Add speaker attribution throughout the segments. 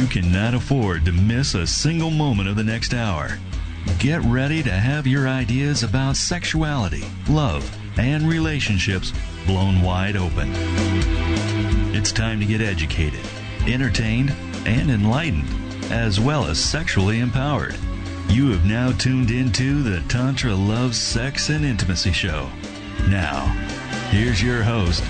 Speaker 1: cannot afford to miss a single moment of the next hour. Get ready to have your ideas about sexuality, love, and relationships blown wide open. It's time to get educated, entertained, and enlightened, as well as sexually empowered. You have now tuned into the Tantra Love, Sex, and Intimacy Show. Now, here's your host,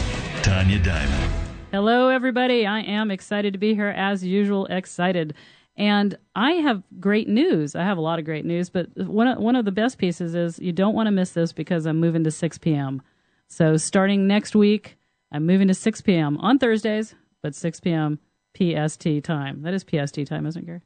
Speaker 1: Tanya Diamond.
Speaker 2: Hello, everybody. I am excited to be here, as usual, excited. And I have great news. I have a lot of great news, but one of the best pieces is you don't want to miss this because I'm moving to 6 p.m. So starting next week, I'm moving to 6 p.m. on Thursdays, but 6 p.m. PST time. That is PST time, isn't it, Gary?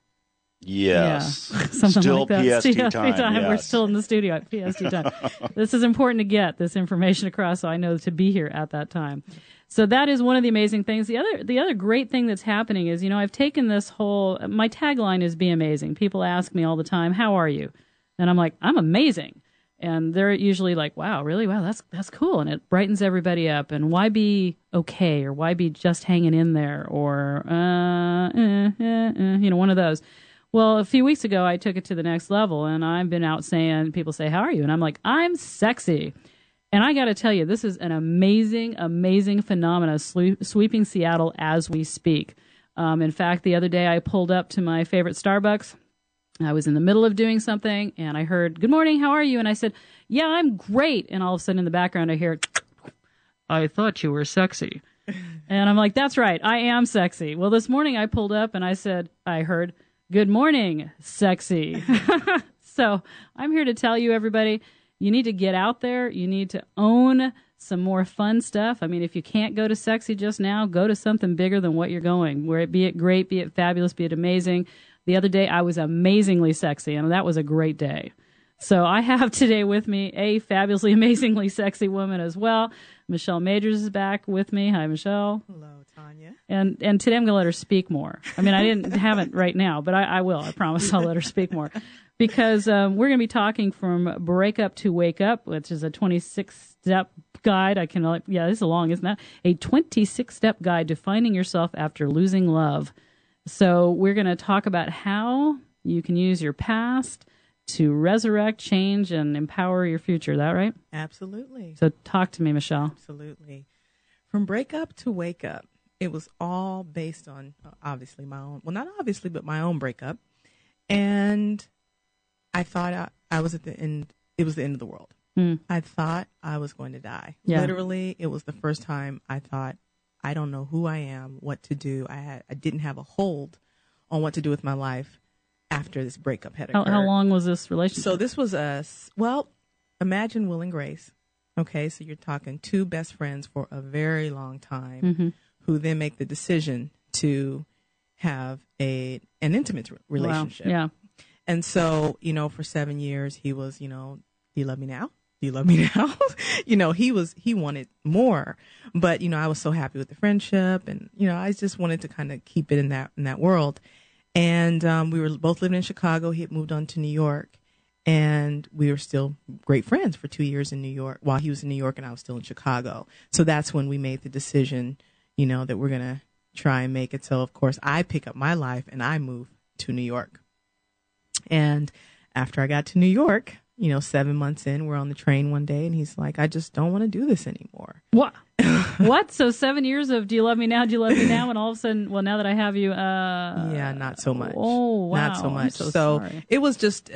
Speaker 3: Yes.
Speaker 2: Yeah. Something
Speaker 3: still
Speaker 2: like that.
Speaker 3: PST time. Yes.
Speaker 2: We're still in the studio at PST time. This is important to get this information across so I know to be here at that time. So that is one of the amazing things. The other great thing that's happening is, I've taken this my tagline is be amazing. People ask me all the time, how are you? And I'm like, I'm amazing. And they're usually like, wow, really? Wow, that's cool. And it brightens everybody up. And why be okay? Or why be just hanging in there? Or, one of those. Well, a few weeks ago, I took it to the next level. And I've been out saying, people say, how are you? And I'm like, I'm sexy. And I got to tell you, this is an amazing, amazing phenomenon sweeping Seattle as we speak. In fact, the other day I pulled up to my favorite Starbucks. I was in the middle of doing something, and I heard, good morning, how are you? And I said, yeah, I'm great. And all of a sudden in the background I hear, I thought you were sexy. And I'm like, that's right, I am sexy. Well, this morning I pulled up and I heard, good morning, sexy. So I'm here to tell you, everybody, you need to get out there. You need to own some more fun stuff. I mean, if you can't go to sexy just now, go to something bigger than what you're going, be it great, be it fabulous, be it amazing. The other day, I was amazingly sexy, and that was a great day. So I have today with me a fabulously, amazingly sexy woman as well. Michelle Majors is back with me. Hi, Michelle.
Speaker 4: Hello, Tanya.
Speaker 2: And today I'm going to let her speak more. I mean, I didn't have it right now, but I will. I promise I'll let her speak more. Because we're going to be talking from Breakup to Wake Up, which is a 26-step guide. This is long, isn't that? A 26-step guide to finding yourself after losing love. So we're going to talk about how you can use your past to resurrect, change, and empower your future. Is that right?
Speaker 4: Absolutely.
Speaker 2: So talk to me, Michelle.
Speaker 4: Absolutely. From Breakup to Wake Up, it was all based on, obviously, my own, well, not obviously, but my own breakup. And I thought I was at the end. It was the end of the world. I thought I was going to die. Yeah. Literally, it was the first time I thought, I don't know who I am, what to do. I didn't have a hold on what to do with my life after this breakup had occurred.
Speaker 2: How long was this relationship?
Speaker 4: So this was imagine Will and Grace. Okay, so you're talking two best friends for a very long time who then make the decision to have an intimate relationship.
Speaker 2: Wow. Yeah.
Speaker 4: And so, for 7 years, he was, do you love me now? Do you love me now? He wanted more, but, I was so happy with the friendship and, I just wanted to kind of keep it in that world. And, we were both living in Chicago. He had moved on to New York and we were still great friends for 2 years in New York while he was in New York and I was still in Chicago. So that's when we made the decision, that we're going to try and make it. So of course I pick up my life and I move to New York. And after I got to New York, 7 months in, we're on the train one day and he's like, I just don't want to do this anymore.
Speaker 2: What? What? So 7 years of do you love me now? Do you love me now? And all of a sudden, well, now that I have you,
Speaker 4: yeah, not so much.
Speaker 2: Oh, wow.
Speaker 4: Not so much.
Speaker 2: I'm so sorry.
Speaker 4: it was just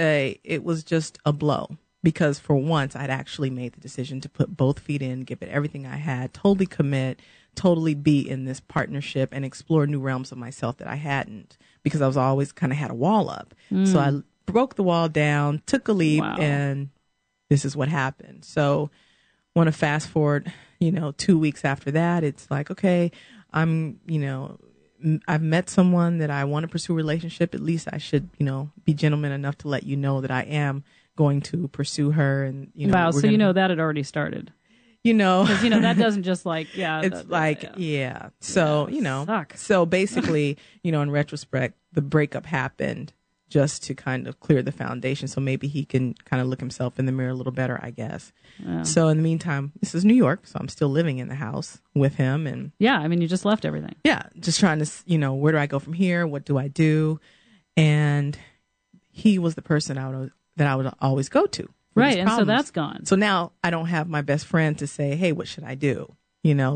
Speaker 4: a blow because for once I'd actually made the decision to put both feet in, give it everything I had, totally commit, totally be in this partnership and explore new realms of myself that I hadn't because I was always kind of had a wall up. So I broke the wall down, took a leap, and this is what happened. So want to fast forward, 2 weeks after that, it's like, okay, I've met someone that I want to pursue a relationship. At least I should, be gentleman enough to let you know that I am going to pursue her. And,
Speaker 2: wow. So, that had already started. Because, that doesn't just
Speaker 4: So,
Speaker 2: suck.
Speaker 4: so basically, in retrospect, the breakup happened just to kind of clear the foundation. So maybe he can kind of look himself in the mirror a little better, I guess.
Speaker 2: Yeah.
Speaker 4: So in the meantime, this is New York. So I'm still living in the house with him. And
Speaker 2: yeah, I mean, you just left everything.
Speaker 4: yeah, just trying to, where do I go from here? What do I do? And he was the person that I would always go to.
Speaker 2: Right. And so that's gone.
Speaker 4: So now I don't have my best friend to say, hey, what should I do?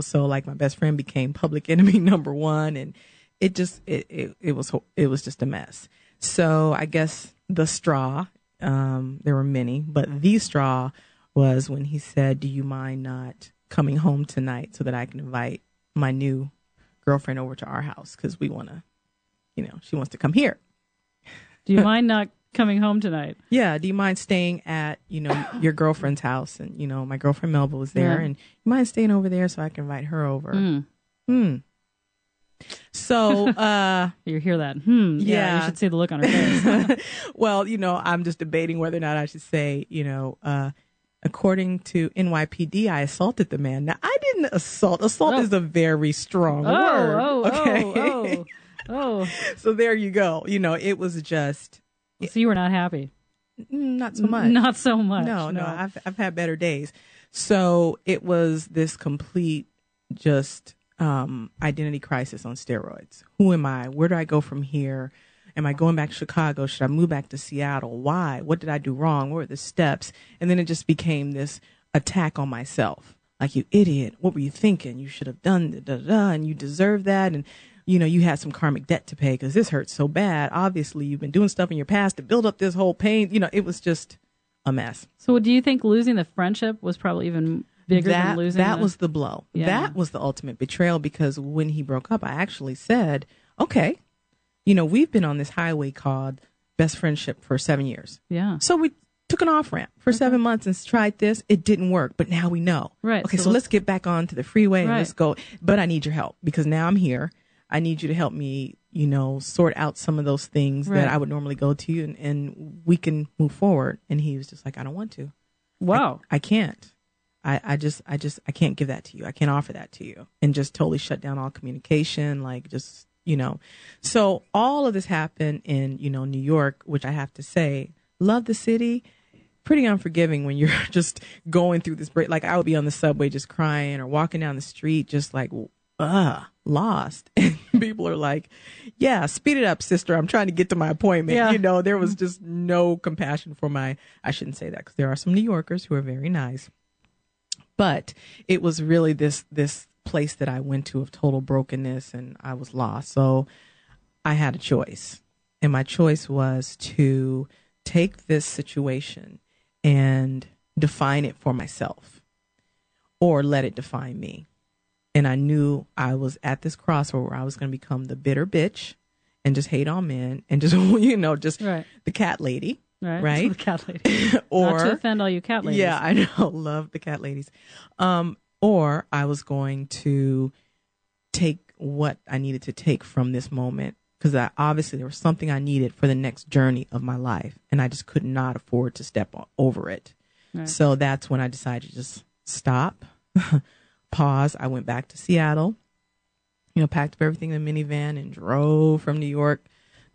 Speaker 4: So like my best friend became public enemy number one, and it was just a mess. So I guess the straw, there were many, but the straw was when he said, do you mind not coming home tonight so that I can invite my new girlfriend over to our house? Because we want to, she wants to come here.
Speaker 2: Do you mind not coming home tonight?
Speaker 4: Yeah. Do you mind staying at, your girlfriend's house? And, my girlfriend Melba was there, and you mind staying over there so I can invite her over? So,
Speaker 2: you hear that? Yeah. You should see the look on her face.
Speaker 4: Well, I'm just debating whether or not I should say, according to NYPD, I assaulted the man. Now, I didn't assault. Assault is a very strong word. Okay.
Speaker 2: Oh.
Speaker 4: So there you go. It was just.
Speaker 2: So you were not happy?
Speaker 4: Not so much.
Speaker 2: Not so much.
Speaker 4: No. I've had better days. So it was this complete just identity crisis on steroids. Who am I? Where do I go from here? Am I going back to Chicago? Should I move back to Seattle? Why? What did I do wrong? What were the steps? And then it just became this attack on myself. Like, you idiot. What were you thinking? You should have done and you deserve that. And, you had some karmic debt to pay because this hurts so bad. Obviously, you've been doing stuff in your past to build up this whole pain. It was just a mess.
Speaker 2: So do you think losing the friendship was probably even bigger than losing
Speaker 4: that was the blow. Yeah. That was the ultimate betrayal, because when he broke up, I actually said, okay, we've been on this highway called best friendship for 7 years.
Speaker 2: Yeah.
Speaker 4: So we took an off ramp for 7 months and tried this. It didn't work, but now we know.
Speaker 2: Right.
Speaker 4: Okay, so let's get back onto the freeway and let's go. But I need your help, because now I'm here. I need you to help me, sort out some of those things that I would normally go to you, and we can move forward. And he was just like, I don't want to.
Speaker 2: Wow.
Speaker 4: I can't. I can't give that to you. I can't offer that to you. And just totally shut down all communication, So all of this happened in, New York, which I have to say, love the city. Pretty unforgiving when you're just going through this break. Like, I would be on the subway just crying, or walking down the street just like, lost. And people are like, yeah, speed it up, sister. I'm trying to get to my appointment.
Speaker 2: Yeah.
Speaker 4: There was just no compassion for I shouldn't say that, because there are some New Yorkers who are very nice. But it was really this place that I went to of total brokenness, and I was lost. So I had a choice. And my choice was to take this situation and define it for myself, or let it define me. And I knew I was at this crossroad where I was going to become the bitter bitch and just hate on men and just, the cat lady. Right?
Speaker 2: The cat lady.
Speaker 4: Or,
Speaker 2: not to offend all you cat ladies.
Speaker 4: Yeah, I know. Love the cat ladies. Or I was going to take what I needed to take from this moment, because obviously there was something I needed for the next journey of my life, and I just could not afford to step over it. Right. So that's when I decided to just stop, pause. I went back to Seattle, packed up everything in a minivan and drove from New York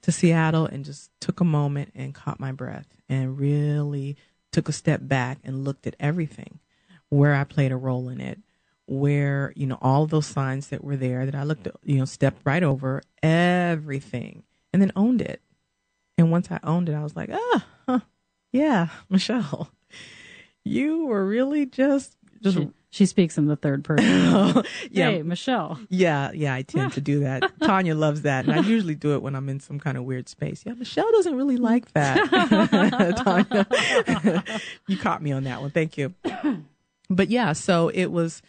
Speaker 4: to Seattle, and just took a moment and caught my breath and really took a step back and looked at everything, where I played a role in it, where, all those signs that were there that I looked at, stepped right over everything, and then owned it. And once I owned it, I was like, yeah, Michelle, you were really just
Speaker 2: She speaks in the third person.
Speaker 4: Yeah.
Speaker 2: Hey, Michelle.
Speaker 4: Yeah, I tend to do that. Tanya loves that, and I usually do it when I'm in some kind of weird space. Yeah, Michelle doesn't really like that. Tanya, you caught me on that one. Thank you. But yeah, so it was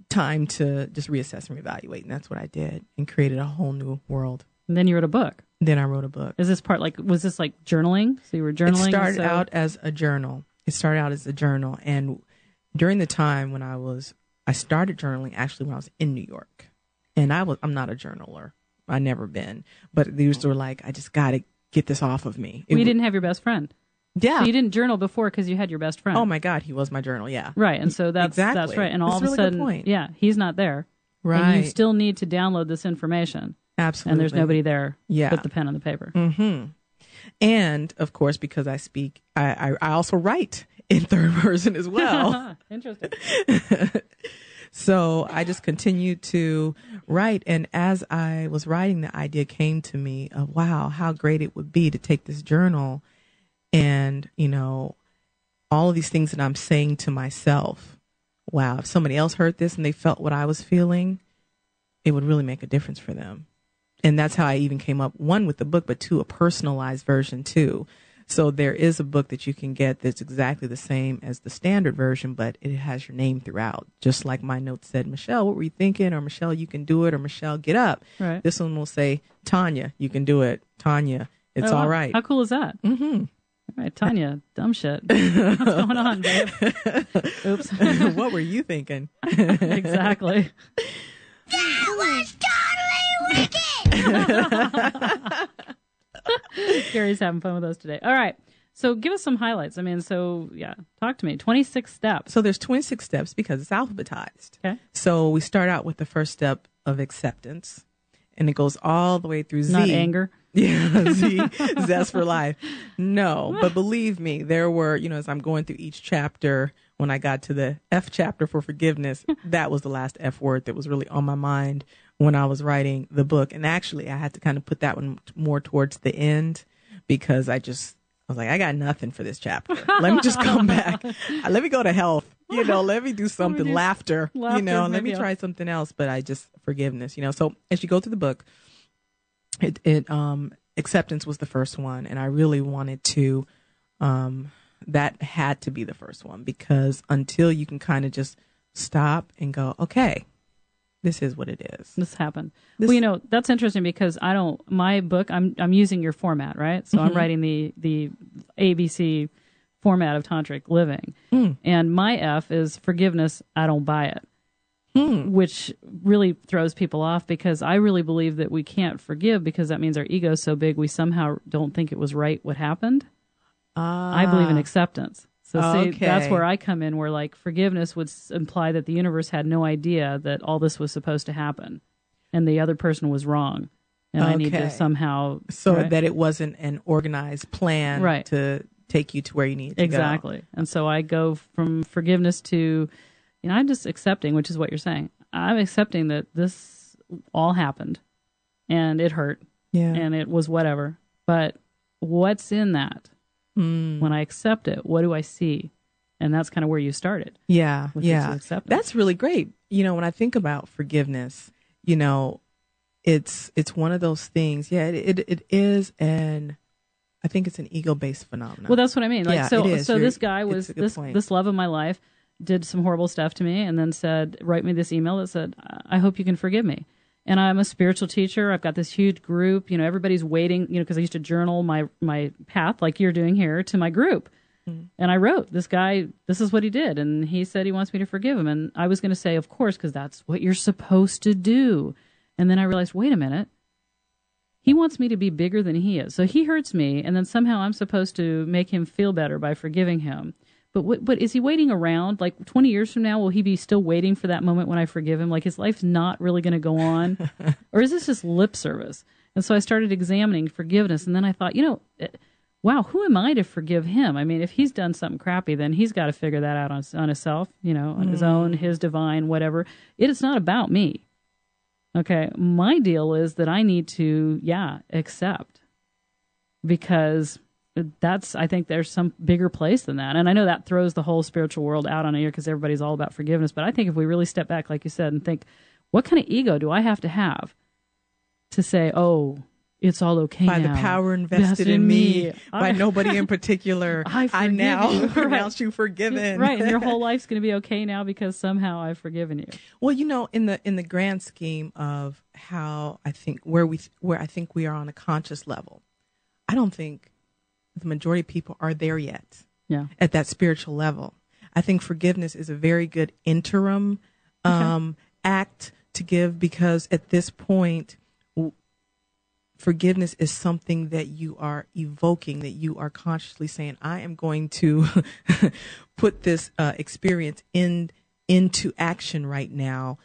Speaker 4: time to just reassess and reevaluate, and that's what I did, and created a whole new world.
Speaker 2: And then you wrote a book.
Speaker 4: Then I wrote a book.
Speaker 2: Is this part was this like journaling? So you were journaling?
Speaker 4: It started out as a journal. And during the time when I started journaling actually when I was in New York, and I'm not a journaler. I never been, but these were like, I just got to get this off of me.
Speaker 2: You didn't have your best friend.
Speaker 4: Yeah.
Speaker 2: So you didn't journal before because you had your best friend.
Speaker 4: Oh my God. He was my journal. Yeah.
Speaker 2: Right. And so that's right. And all of a sudden, yeah, he's not there.
Speaker 4: Right.
Speaker 2: And you still need to download this information.
Speaker 4: Absolutely.
Speaker 2: And there's nobody there.
Speaker 4: Yeah.
Speaker 2: With the pen and the paper.
Speaker 4: Mm-hmm. And of course, because I speak, I also write in third person as well.
Speaker 2: Interesting.
Speaker 4: So I just continued to write. And as I was writing, the idea came to me of, wow, how great it would be to take this journal and, all of these things that I'm saying to myself. Wow, if somebody else heard this and they felt what I was feeling, it would really make a difference for them. And that's how I even came up, one, with the book, but two, a personalized version too. So there is a book that you can get that's exactly the same as the standard version, but it has your name throughout. Just like my note said, Michelle, what were you thinking? Or Michelle, you can do it. Or Michelle, get up.
Speaker 2: Right.
Speaker 4: This one will say, Tanya, you can do it. Tanya, it's all right.
Speaker 2: How cool is that?
Speaker 4: Mm-hmm.
Speaker 2: All right, Tanya, dumb shit. What's going on, babe? Oops.
Speaker 4: What were you thinking?
Speaker 2: Exactly.
Speaker 5: That was totally wicked!
Speaker 2: Gary's having fun with us today. All right. So give us some highlights. Talk to me. 26 steps.
Speaker 4: So there's 26 steps because it's alphabetized.
Speaker 2: Okay.
Speaker 4: So we start out with the first step of acceptance, and it goes all the way through Z.
Speaker 2: Not anger.
Speaker 4: Yeah, Z, zest for life. No, but believe me, there were, as I'm going through each chapter, when I got to the F chapter for forgiveness, that was the last F word that was really on my mind when I was writing the book. And actually, I had to kind of put that one more towards the end because I was like, I got nothing for this chapter. Let me just come back. Let me go to health. Let me do something. Laughter. Let me try something else. But forgiveness. So as you go through the book, acceptance was the first one, and I really wanted to. That had to be the first one because until you can kind of just stop and go, okay, this is what it is.
Speaker 2: This happened. That's interesting because my book, I'm using your format, right? So I'm writing the ABC format of tantric living. And my F is forgiveness. I don't buy it, which really throws people off because I really believe that we can't forgive because that means our ego is so big we somehow don't think it was right what happened. I believe in acceptance. So see, that's where I come in, where like forgiveness would imply that the universe had no idea that all this was supposed to happen and the other person was wrong. And I need to somehow...
Speaker 4: So that it wasn't an organized plan to take you to where you need to go.
Speaker 2: Exactly. And so I go from forgiveness to, I'm just accepting, which is what you're saying. I'm accepting that this all happened and it hurt and it was whatever. But what's in that? When I accept it, what do I see? And that's kind of where you started.
Speaker 4: Yeah.
Speaker 2: That's
Speaker 4: really great. When I think about forgiveness, it's one of those things. Yeah, it is I think it's an ego-based phenomenon.
Speaker 2: Well, that's what I mean. Like,
Speaker 4: it is.
Speaker 2: So this guy was this love of my life, did some horrible stuff to me, and then said, write me this email that said, I hope you can forgive me. And I'm a spiritual teacher. I've got this huge group. Everybody's waiting, because I used to journal my path like you're doing here to my group. And I wrote, this guy, this is what he did. And he said he wants me to forgive him. And I was going to say, of course, because that's what you're supposed to do. And then I realized, wait a minute. He wants me to be bigger than he is. So he hurts me. And then somehow I'm supposed to make him feel better by forgiving him. But is he waiting around? Like 20 years from now, will he be still waiting for that moment when I forgive him? Like his life's not really going to go on? Or is this just lip service? And so I started examining forgiveness. And then I thought, wow, who am I to forgive him? I mean, if he's done something crappy, then he's got to figure that out on himself, on his own, his divine, whatever. It's not about me. Okay. My deal is that I need to, accept. Because... I think there's some bigger place than that. And I know that throws the whole spiritual world out on a ear because everybody's all about forgiveness. But I think if we really step back, like you said, and think, what kind of ego do I have to say, oh, it's all okay
Speaker 4: by
Speaker 2: now.
Speaker 4: The power invested in me by nobody in particular.
Speaker 2: I
Speaker 4: now pronounce you forgiven.
Speaker 2: Right. And your whole life's going to be okay now because somehow I've forgiven you.
Speaker 4: Well, in the grand scheme of how I think where I think we are on a conscious level, I don't think the majority of people are there yet at that spiritual level. I think forgiveness is a very good interim act to give because at this point, forgiveness is something that you are evoking, that you are consciously saying, I am going to put this experience into action right now.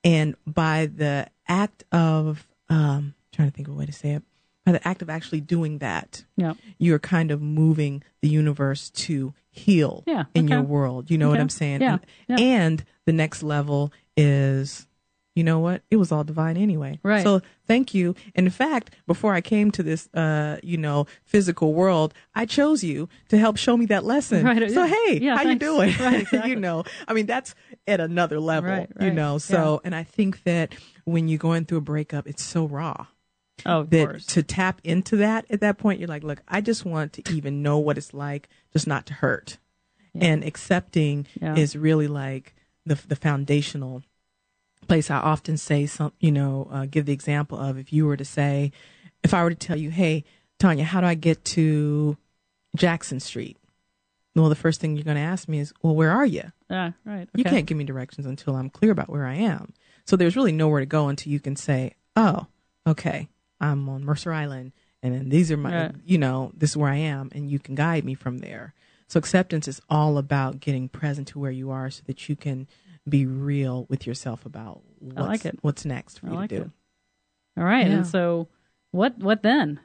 Speaker 4: And by the act of, trying to think of a way to say it, by the act of actually doing that,
Speaker 2: Yeah.
Speaker 4: you're kind of moving the universe to heal in your world. You know what I'm saying?
Speaker 2: Yeah.
Speaker 4: And the next level is, you know what? It was all divine anyway.
Speaker 2: Right.
Speaker 4: So thank you. And in fact, before I came to this, physical world, I chose you to help show me that lesson.
Speaker 2: Right.
Speaker 4: So, hey, how you doing?
Speaker 2: Right, exactly.
Speaker 4: That's at another level,
Speaker 2: Right.
Speaker 4: So, and I think that when you're going through a breakup, it's so raw.
Speaker 2: Oh, of
Speaker 4: that
Speaker 2: course.
Speaker 4: to tap into that at that point, you're like, look, I just want to even know what it's like just not to hurt. Yeah. And accepting is really like the foundational place. I often say give the example of if I were to tell you, hey, Tanya, how do I get to Jackson Street? Well, the first thing you're going to ask me is, well, where are you?
Speaker 2: Right. Okay.
Speaker 4: You can't give me directions until I'm clear about where I am. So there's really nowhere to go until you can say, oh, okay, I'm on Mercer Island, and then these are my, this is where I am, and you can guide me from there. So acceptance is all about getting present to where you are so that you can be real with yourself about what's next for you to do.
Speaker 2: It. All right. Yeah. And so what then?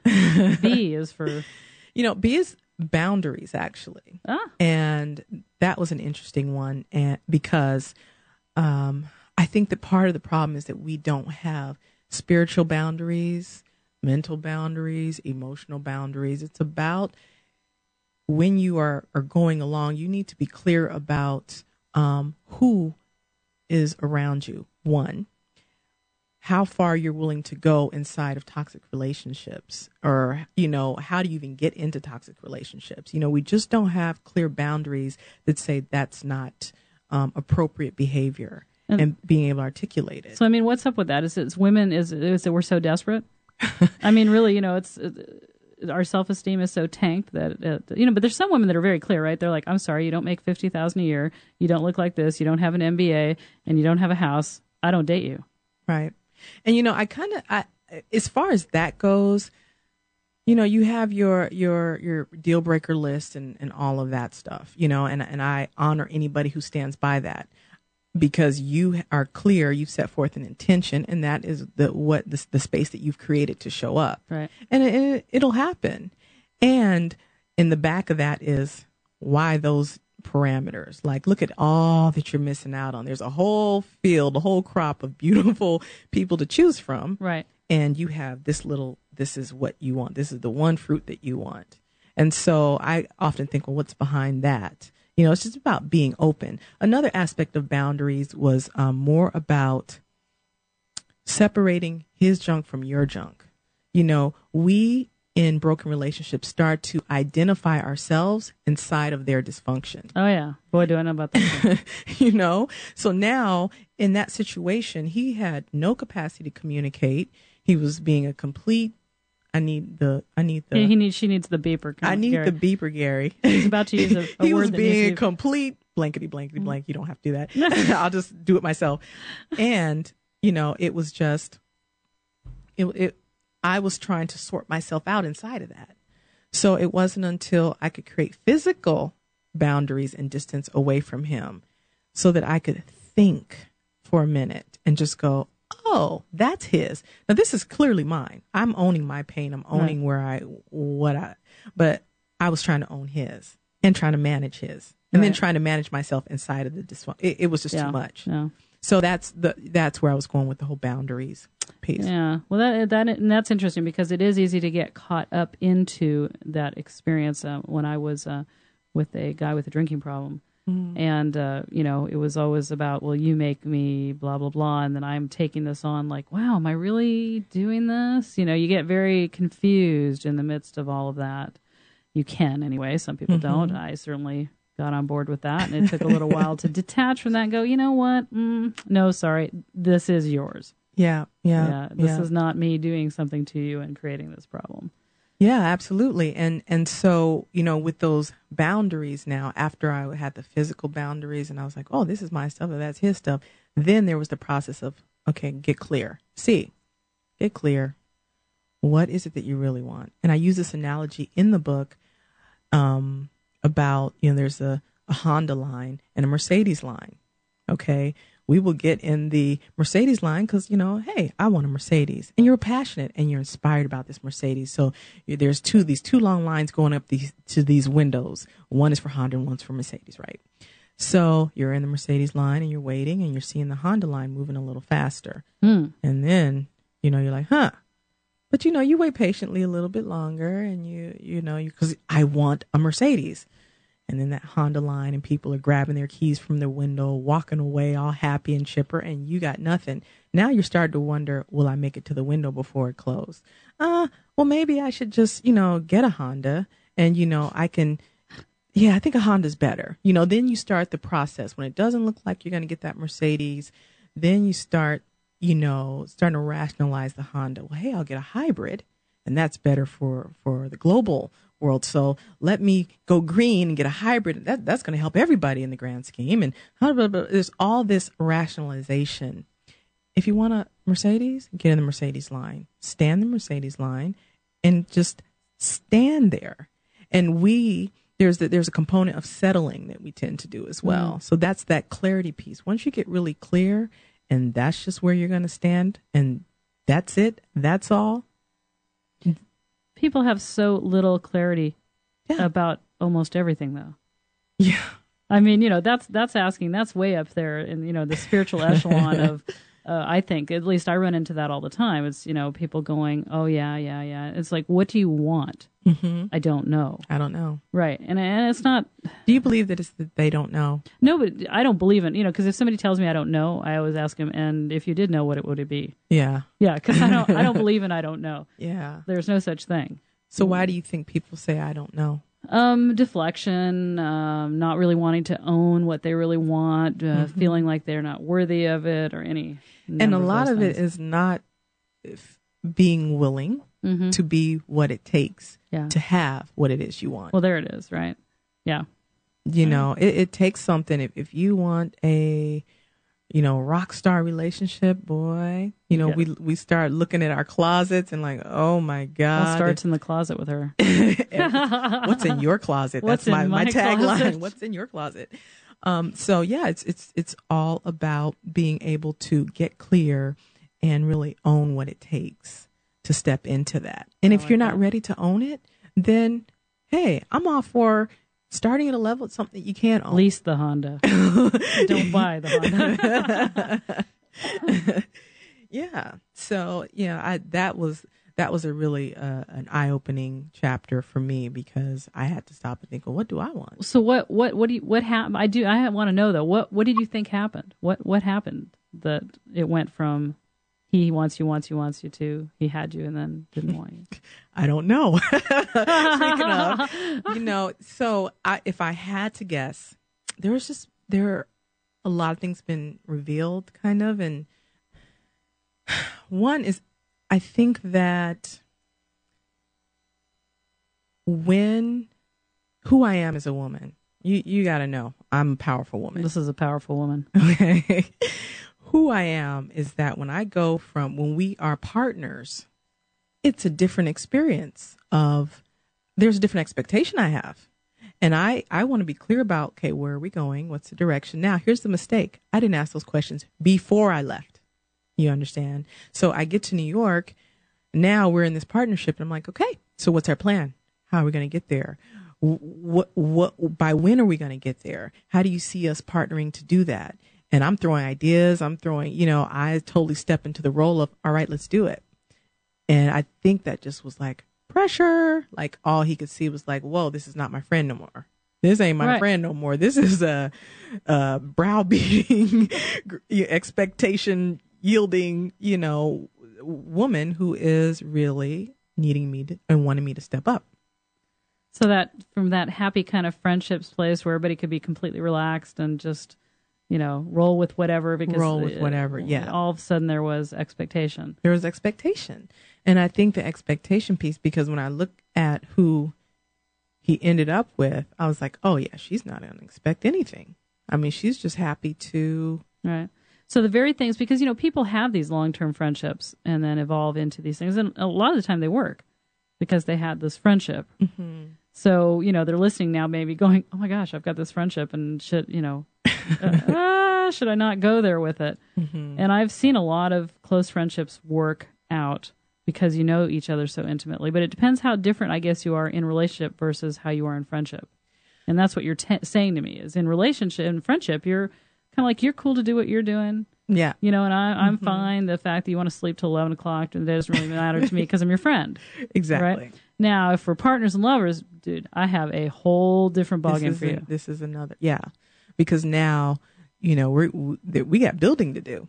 Speaker 2: B is for...
Speaker 4: B is boundaries, actually. And that was an interesting one because I think that part of the problem is that we don't have spiritual boundaries, mental boundaries, emotional boundaries. It's about when you are going along, you need to be clear about who is around you. One, how far you're willing to go inside of toxic relationships, or, how do you even get into toxic relationships? We just don't have clear boundaries that say that's not appropriate behavior and being able to articulate it.
Speaker 2: So, I mean, what's up with that? Is it women, is it we're so desperate? I mean, really, it's our self-esteem is so tanked that, but there's some women that are very clear, right? They're like, I'm sorry, you don't make $50,000 a year. You don't look like this. You don't have an MBA and you don't have a house. I don't date you.
Speaker 4: Right. And, I as far as that goes, you have your deal breaker list and all of that stuff, and I honor anybody who stands by that because you are clear, you've set forth an intention, and that is the space that you've created to show up.
Speaker 2: Right.
Speaker 4: And it'll happen. And in the back of that is why those parameters. Like, look at all that you're missing out on. There's a whole field, a whole crop of beautiful people to choose from.
Speaker 2: Right.
Speaker 4: And you have this is what you want. This is the one fruit that you want. And so I often think, well, what's behind that? It's just about being open. Another aspect of boundaries was more about separating his junk from your junk. We in broken relationships start to identify ourselves inside of their dysfunction.
Speaker 2: Oh, yeah. Boy, do I know about that.
Speaker 4: So now in that situation, he had no capacity to communicate. He was being a complete, she needs the beeper. I need the beeper, Gary.
Speaker 2: He's about to use a
Speaker 4: he
Speaker 2: word
Speaker 4: was
Speaker 2: that
Speaker 4: being a complete blankety blank. You don't have to do that. I'll just do it myself. And, it was just, I was trying to sort myself out inside of that. So it wasn't until I could create physical boundaries and distance away from him so that I could think for a minute and just go, oh, that's his. Now, this is clearly mine. I'm owning my pain. I'm owning but I was trying to own his and trying to manage his and then trying to manage myself inside of the dysfunction. It was just too much. Yeah. So that's where I was going with the whole boundaries piece.
Speaker 2: Yeah. Well, and that's interesting because it is easy to get caught up into that experience. When I was with a guy with a drinking problem. And, it was always about, well, you make me blah, blah, blah. And then I'm taking this on like, wow, am I really doing this? You get very confused in the midst of all of that. You can anyway. Some people don't. I certainly got on board with that. And it took a little while to detach from that and go, you know what? No, sorry. This is yours.
Speaker 4: Yeah.
Speaker 2: This is not me doing something to you and creating this problem.
Speaker 4: Yeah, absolutely. And so, with those boundaries now, after I had the physical boundaries and I was like, oh, this is my stuff and that's his stuff. Then there was the process of, okay, get clear. Get clear. What is it that you really want? And I use this analogy in the book about, there's a Honda line and a Mercedes line. Okay. we will get in the Mercedes line because, you know, hey, I want a Mercedes. And you're passionate and you're inspired about this Mercedes. So there's these two long lines going up to these windows. One is for Honda and one's for Mercedes, right? So you're in the Mercedes line and you're waiting and you're seeing the Honda line moving a little faster. And then, you know, you're like, huh. But, you know, you wait patiently a little bit longer and you know, because I want a Mercedes. And then that Honda line and people are grabbing their keys from their window, walking away all happy and chipper, and you got nothing. Now you're starting to wonder, will I make it to the window before it closed? Well, maybe I should just, you know, get a Honda and, you know, I think a Honda's better. You know, then you start the process. When it doesn't look like you're going to get that Mercedes, then you start, you know, starting to rationalize the Honda. Well, hey, I'll get a hybrid, and that's better for the global world. So let me go green and get a hybrid. That's going to help everybody in the grand scheme. And there's all this rationalization. If you want a Mercedes, get in the Mercedes line. Stand in the Mercedes line and just stand there. And there's a component of settling that we tend to do as well. So that's that clarity piece. Once you get really clear and that's just where you're going to stand and that's it, that's all.
Speaker 2: People have so little clarity about almost everything, though.
Speaker 4: Yeah.
Speaker 2: I mean, you know, that's way up there in, you know, the spiritual echelon of, I think, at least I run into that all the time. It's, you know, people going, oh, yeah. It's like, what do you want? I don't know.
Speaker 4: I don't know.
Speaker 2: Right. And it's not.
Speaker 4: Do you believe that it's that they don't know?
Speaker 2: No, but I don't believe in, you know, because if somebody tells me I don't know, I always ask them, and if you did know, what would it be? Yeah. Yeah, because I don't believe in I don't know. Yeah. There's no such thing.
Speaker 4: So why do you think people say I don't know?
Speaker 2: Deflection, not really wanting to own what they really want, feeling like they're not worthy of it or any.
Speaker 4: And a lot of it is not being willing to be what it takes to have what it is you want.
Speaker 2: Well, there it is, right? Yeah.
Speaker 4: You know, it takes something. If you want a, you know, rock star relationship, boy, you know, we start looking at our closets and like, oh my God.
Speaker 2: What starts in the closet with her?
Speaker 4: What's in your closet?
Speaker 2: That's
Speaker 4: my tagline.
Speaker 2: Closet?
Speaker 4: What's in your closet? So yeah, it's all about being able to get clear and really own what it takes to step into that. And if you're not ready to own it, then hey, I'm all for starting at a level at something you can't own.
Speaker 2: Lease the Honda. Don't buy the Honda.
Speaker 4: Yeah. So yeah, that was a really an eye-opening chapter for me because I had to stop and think, well, what do I want?
Speaker 2: So what happened? I want to know though. What did you think happened? What happened that it went from he wants you to he had you and then didn't want you?
Speaker 4: I don't know. Speaking of, you know, so if I had to guess, there are a lot of things been revealed kind of, and one is I think that who I am as a woman, you got to know I'm a powerful woman.
Speaker 2: This is a powerful woman.
Speaker 4: Okay. Who I am is that when we are partners, it's a different experience there's a different expectation I have. And I want to be clear about, okay, where are we going? What's the direction? Now, here's the mistake. I didn't ask those questions before I left. You understand? So I get to New York. Now we're in this partnership. And I'm like, okay, so what's our plan? How are we going to get there? By when are we going to get there? How do you see us partnering to do that? And I'm throwing ideas. I totally step into the role of, all right, let's do it. And I think that just was like pressure. Like all he could see was like, whoa, this is not my friend no more. This ain't my friend no more. This is a browbeating, expectation yielding, woman who is really needing me and wanting me to step up.
Speaker 2: So that from that happy kind of friendships place where everybody could be completely relaxed and just, roll with whatever.
Speaker 4: Yeah.
Speaker 2: All of a sudden there was expectation.
Speaker 4: There was expectation. And I think the expectation piece, because when I look at who he ended up with, I was like, oh yeah, she's not going to expect anything. I mean, she's just happy to.
Speaker 2: Right. So the very things, because, people have these long-term friendships and then evolve into these things. And a lot of the time they work because they had this friendship. Mm-hmm. So, they're listening now maybe going, oh my gosh, I've got this friendship and shit, should I not go there with it? And I've seen a lot of close friendships work out because you know each other so intimately. But it depends how different, I guess, you are in relationship versus how you are in friendship. And that's what you're saying to me is in relationship and friendship, you're kind of like, you're cool to do what you're doing.
Speaker 4: Yeah.
Speaker 2: You know, and I'm fine. The fact that you want to sleep till 11 o'clock, that doesn't really matter to me because I'm your friend.
Speaker 4: Exactly.
Speaker 2: Right? Now, if we're partners and lovers, dude, I have a whole different ballgame for you.
Speaker 4: This is another, because now, you know, we got building to do,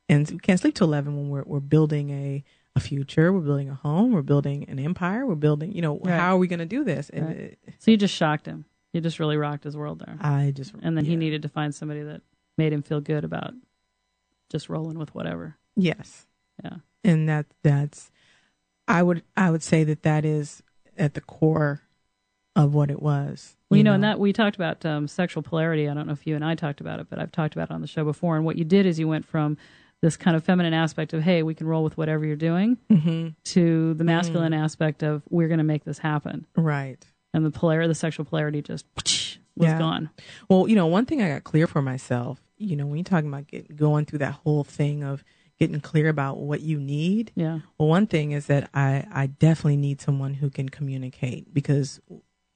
Speaker 4: and we can't sleep till 11 when we're building a future, we're building a home, we're building an empire, we're building, you know, how are we going to do this? And
Speaker 2: so you just shocked him. You just really rocked his world there.
Speaker 4: And
Speaker 2: then he needed to find somebody that made him feel good about just rolling with whatever.
Speaker 4: Yes.
Speaker 2: Yeah.
Speaker 4: And that's I would say that is at the core of what it was.
Speaker 2: Well, you know, and that we talked about sexual polarity. I don't know if you and I talked about it, but I've talked about it on the show before. And what you did is you went from this kind of feminine aspect of, hey, we can roll with whatever you're doing, to the masculine aspect of, we're going to make this happen.
Speaker 4: Right.
Speaker 2: And the sexual polarity just was gone.
Speaker 4: Well, you know, one thing I got clear for myself, you know, when you're talking about going through that whole thing of getting clear about what you need.
Speaker 2: Yeah.
Speaker 4: Well, one thing is that I definitely need someone who can communicate, because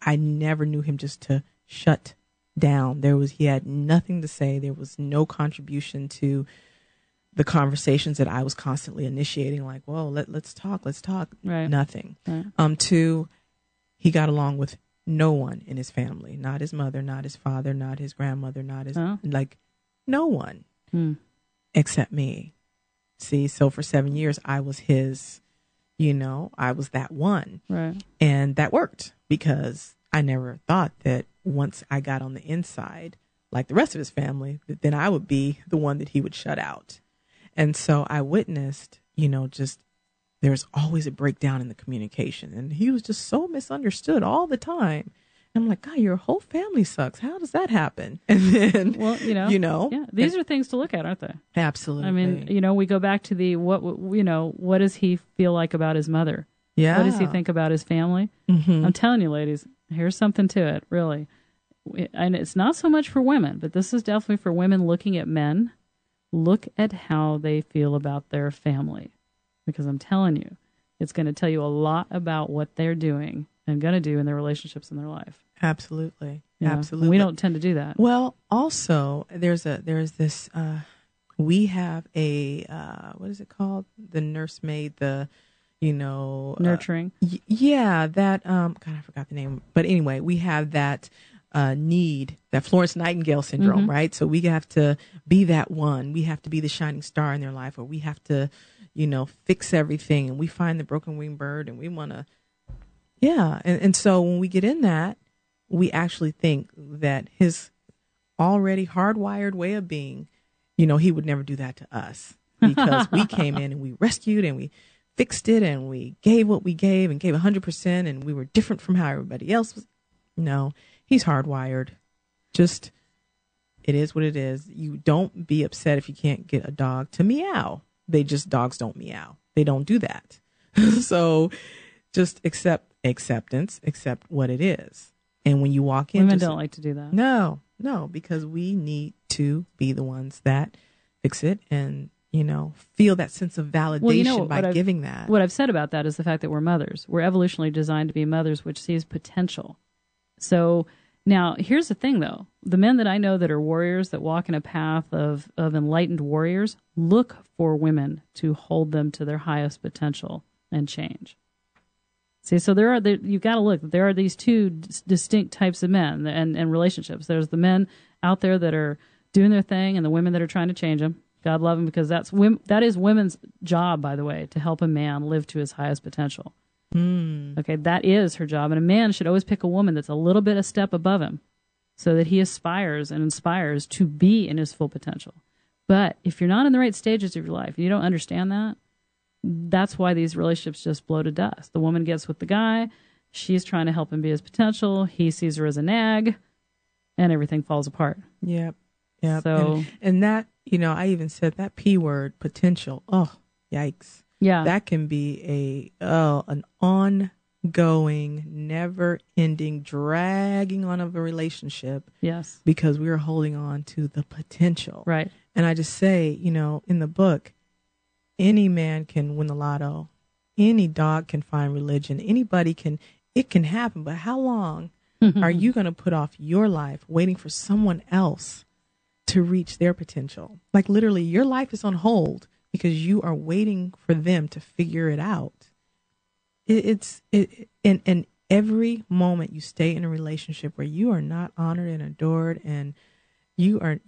Speaker 4: I never knew him just to shut down. He had nothing to say. There was no contribution to the conversations that I was constantly initiating. Like, well, let's talk.
Speaker 2: Right.
Speaker 4: Nothing.
Speaker 2: Right.
Speaker 4: Two, he got along with no one in his family, not his mother, not his father, not his grandmother, not his, no one except me. See, so for 7 years, I was his, you know, I was that one.
Speaker 2: Right.
Speaker 4: And that worked, because I never thought that once I got on the inside, like the rest of his family, that then I would be the one that he would shut out. And so I witnessed, you know, just there's always a breakdown in the communication. And he was just so misunderstood all the time. And I'm like, God, your whole family sucks. How does that happen? And then,
Speaker 2: well, yeah, these are things to look at, aren't they?
Speaker 4: Absolutely.
Speaker 2: I mean, you know, we go back to what does he feel like about his mother?
Speaker 4: Yeah.
Speaker 2: What does he think about his family? I'm telling you, ladies, here's something to it, really. And it's not so much for women, but this is definitely for women looking at men. Look at how they feel about their family. Because I'm telling you, it's going to tell you a lot about what they're doing and going to do in their relationships in their life.
Speaker 4: Absolutely.
Speaker 2: You know?
Speaker 4: Absolutely.
Speaker 2: We don't tend to do that.
Speaker 4: Well, also, there's this, we have a, what is it called? The nursemaid,
Speaker 2: nurturing.
Speaker 4: That, God, I forgot the name. But anyway, we have that need, that Florence Nightingale syndrome, right? So we have to be that one. We have to be the shining star in their life, or we have to, you know, fix everything. And we find the broken winged bird, and we want to, And so when we get in that, we actually think that his already hardwired way of being, you know, he would never do that to us, because we came in and we rescued and we fixed it and we gave what we gave and gave 100%, and we were different from how everybody else was. No, he's hardwired. Just, it is what it is. You don't be upset if you can't get a dog to meow. Dogs don't meow. They don't do that. So just accept what it is. And when you walk in,
Speaker 2: women don't like to do that.
Speaker 4: No, because we need to be the ones that fix it and, you know, feel that sense of validation by giving that.
Speaker 2: What I've said about that is the fact that we're mothers. We're evolutionally designed to be mothers, which sees potential. So now here's the thing, though. The men that I know that are warriors, that walk in a path of enlightened warriors, look for women to hold them to their highest potential and change. See, so you've got to look. There are these two distinct types of men and relationships. There's the men out there that are doing their thing, and the women that are trying to change them. God love them, because that is women's job, by the way, to help a man live to his highest potential. Okay, that is her job. And a man should always pick a woman that's a little bit a step above him, so that he aspires and inspires to be in his full potential. But if you're not in the right stages of your life, and you don't understand that, that's why these relationships just blow to dust. The woman gets with the guy. She's trying to help him be his potential. He sees her as a nag, and everything falls apart.
Speaker 4: Yep.
Speaker 2: So,
Speaker 4: and that, you know, I even said that P word, potential. Oh, yikes.
Speaker 2: Yeah.
Speaker 4: That can be an going, never ending, dragging on of a relationship.
Speaker 2: Yes.
Speaker 4: Because we were holding on to the potential.
Speaker 2: Right.
Speaker 4: And I just say, in the book, any man can win the lotto. Any dog can find religion. It can happen. But how long are you going to put off your life waiting for someone else to reach their potential? Like literally your life is on hold because you are waiting for them to figure it out. And every moment you stay in a relationship where you are not honored and adored and you are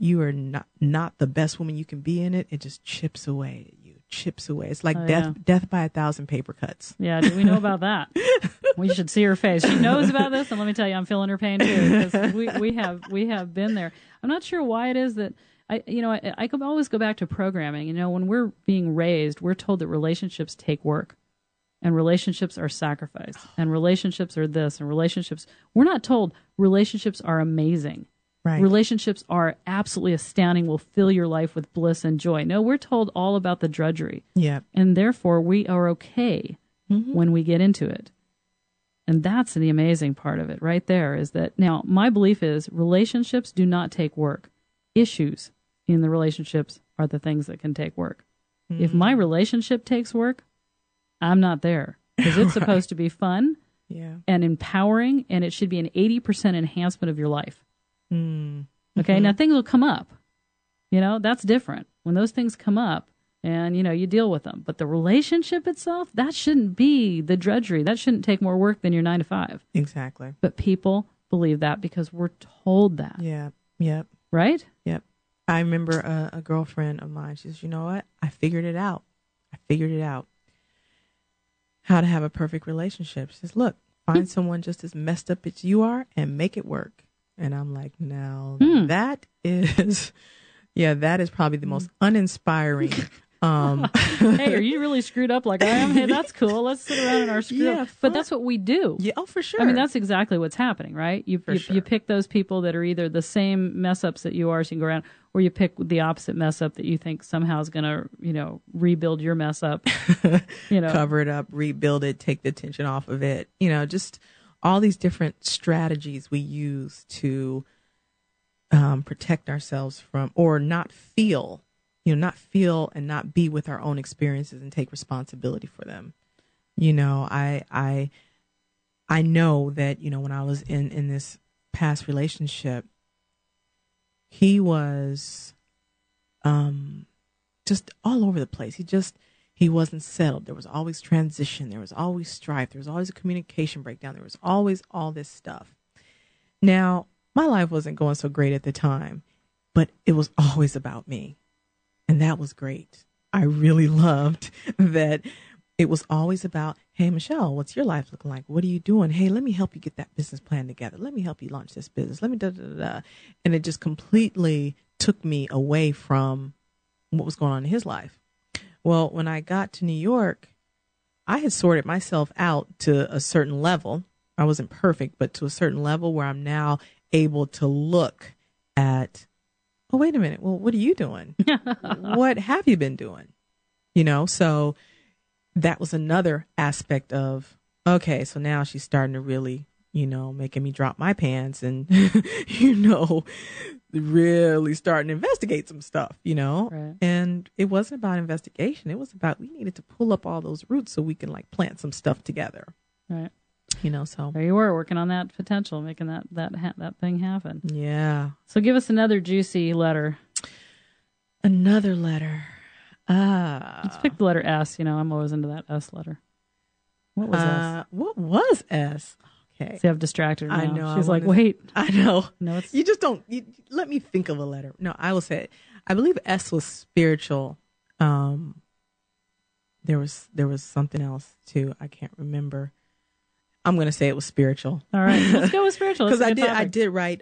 Speaker 4: not the best woman you can be in it, it just chips away at you, chips away. It's like death by 1,000 paper cuts.
Speaker 2: Yeah, do we know about that? We should see her face. She knows about this, and let me tell you, I'm feeling her pain too, because we have been there. I'm not sure why it is that I could always go back to programming. When we're being raised, we're told that relationships take work, and relationships are sacrifice, and relationships are this, and relationships. We're not told relationships are amazing.
Speaker 4: Right.
Speaker 2: Relationships are absolutely astounding, will fill your life with bliss and joy. No, we're told all about the drudgery.
Speaker 4: Yeah.
Speaker 2: And therefore, we are okay when we get into it. And that's the amazing part of it right there is that, now, my belief is relationships do not take work. Issues in the relationships are the things that can take work. If my relationship takes work, I'm not there because it's supposed to be fun and empowering, and it should be an 80% enhancement of your life. Okay, now things will come up. That's different. When those things come up and, you deal with them. But the relationship itself, that shouldn't be the drudgery. That shouldn't take more work than your 9 to 5.
Speaker 4: Exactly.
Speaker 2: But people believe that because we're told that.
Speaker 4: Yeah. Yep.
Speaker 2: Right?
Speaker 4: Yep. I remember a girlfriend of mine. She says, you know what? I figured it out. How to have a perfect relationship. She says, look, find someone just as messed up as you are and make it work. And I'm like, now that is probably the most uninspiring.
Speaker 2: Hey, are you really screwed up like I am? Hey, that's cool. Let's sit around in our screw up. But that's what we do.
Speaker 4: Yeah, oh, for sure.
Speaker 2: I mean, that's exactly what's happening, right? You pick those people that are either the same mess ups that you are, so you can go around, or you pick the opposite mess up that you think somehow is going to, rebuild your mess up.
Speaker 4: Cover it up, rebuild it, take the tension off of it. Just all these different strategies we use to protect ourselves from, or not feel and not be with our own experiences and take responsibility for them. I know that, when I was in this past relationship, he was just all over the place. He wasn't settled. There was always transition. There was always strife. There was always a communication breakdown. There was always all this stuff. Now, my life wasn't going so great at the time, but it was always about me. And that was great. I really loved that it was always about, hey, Michelle, what's your life looking like? What are you doing? Hey, let me help you get that business plan together. Let me help you launch this business. Let me da-da-da-da. And it just completely took me away from what was going on in his life. Well, when I got to New York, I had sorted myself out to a certain level. I wasn't perfect, but to a certain level where I'm now able to look at, oh, wait a minute. Well, what are you doing? What have you been doing? So that was another aspect of, okay, so now she's starting to really, making me drop my pants and, really starting to investigate some stuff,
Speaker 2: Right.
Speaker 4: And it wasn't about investigation. It was about, we needed to pull up all those roots so we can plant some stuff together.
Speaker 2: Right.
Speaker 4: So
Speaker 2: there you were working on that potential, making that thing happen.
Speaker 4: Yeah.
Speaker 2: So give us another juicy letter.
Speaker 4: Another letter.
Speaker 2: Let's pick the letter S. I'm always into that S letter. What was S?
Speaker 4: What was S? Okay.
Speaker 2: See, I've distracted her now.
Speaker 4: I know.
Speaker 2: She's like, wait.
Speaker 4: I know.
Speaker 2: No, it's...
Speaker 4: You just don't. Let me think of a letter. No, I will say it. I believe S was spiritual. There was something else too. I can't remember. I'm going to say it was spiritual.
Speaker 2: All right. Let's go with spiritual.
Speaker 4: Because I did write.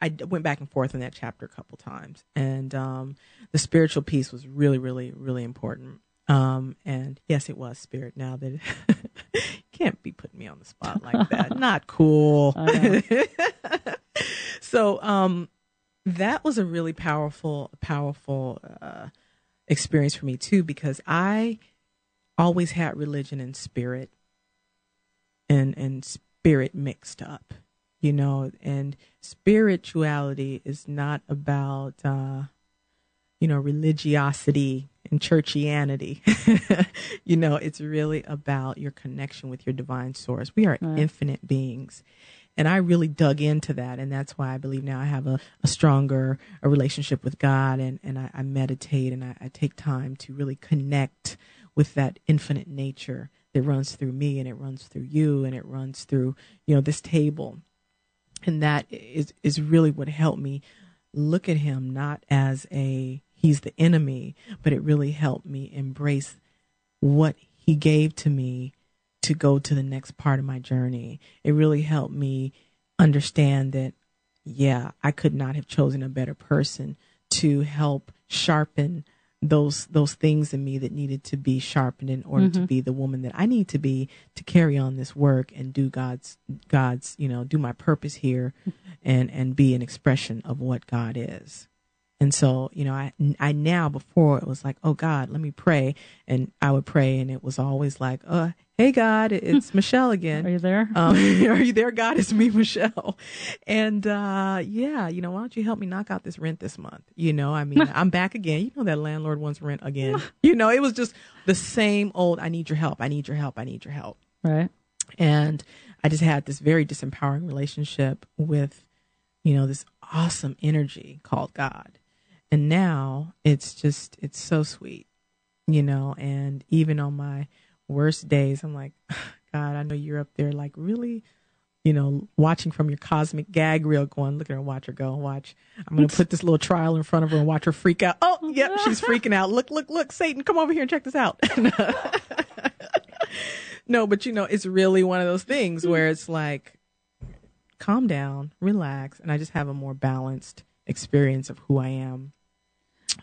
Speaker 4: I went back and forth in that chapter a couple times. And the spiritual piece was really, really, really important. And yes, it was spirit. Now that can't be putting me on the spot like that. Not cool. So that was a really powerful experience for me too, because I always had religion and spirit and spirit mixed up, and spirituality is not about, religiosity and churchianity. It's really about your connection with your divine source. We are infinite beings. And I really dug into that. And that's why I believe now I have a stronger relationship with God. And I meditate and I take time to really connect with that infinite nature that runs through me and it runs through you and it runs through, this table. And that is really what helped me look at him not as he's the enemy, but it really helped me embrace what he gave to me to go to the next part of my journey. It really helped me understand that, I could not have chosen a better person to help sharpen those things in me that needed to be sharpened in order to be the woman that I need to be to carry on this work and do God's, do my purpose here and be an expression of what God is. And so, I now, before it was like, oh God, let me pray. And I would pray and it was always like, hey God, it's Michelle again.
Speaker 2: Are you there?
Speaker 4: Are you there, God? It's me, Michelle. And, why don't you help me knock out this rent this month? I'm back again. That landlord wants rent again. It was just the same old, I need your help. I need your help. I need your help.
Speaker 2: Right. And
Speaker 4: I just had this very disempowering relationship with, this awesome energy called God. And now it's so sweet, and even on my worst days, I'm like, God, I know you're up there like really, watching from your cosmic gag reel going, look at her, watch her go, watch. I'm going to put this little trial in front of her and watch her freak out. Oh, yep, she's freaking out. Look, Satan, come over here and check this out. No, but it's really one of those things where it's like, calm down, relax. And I just have a more balanced experience of who I am.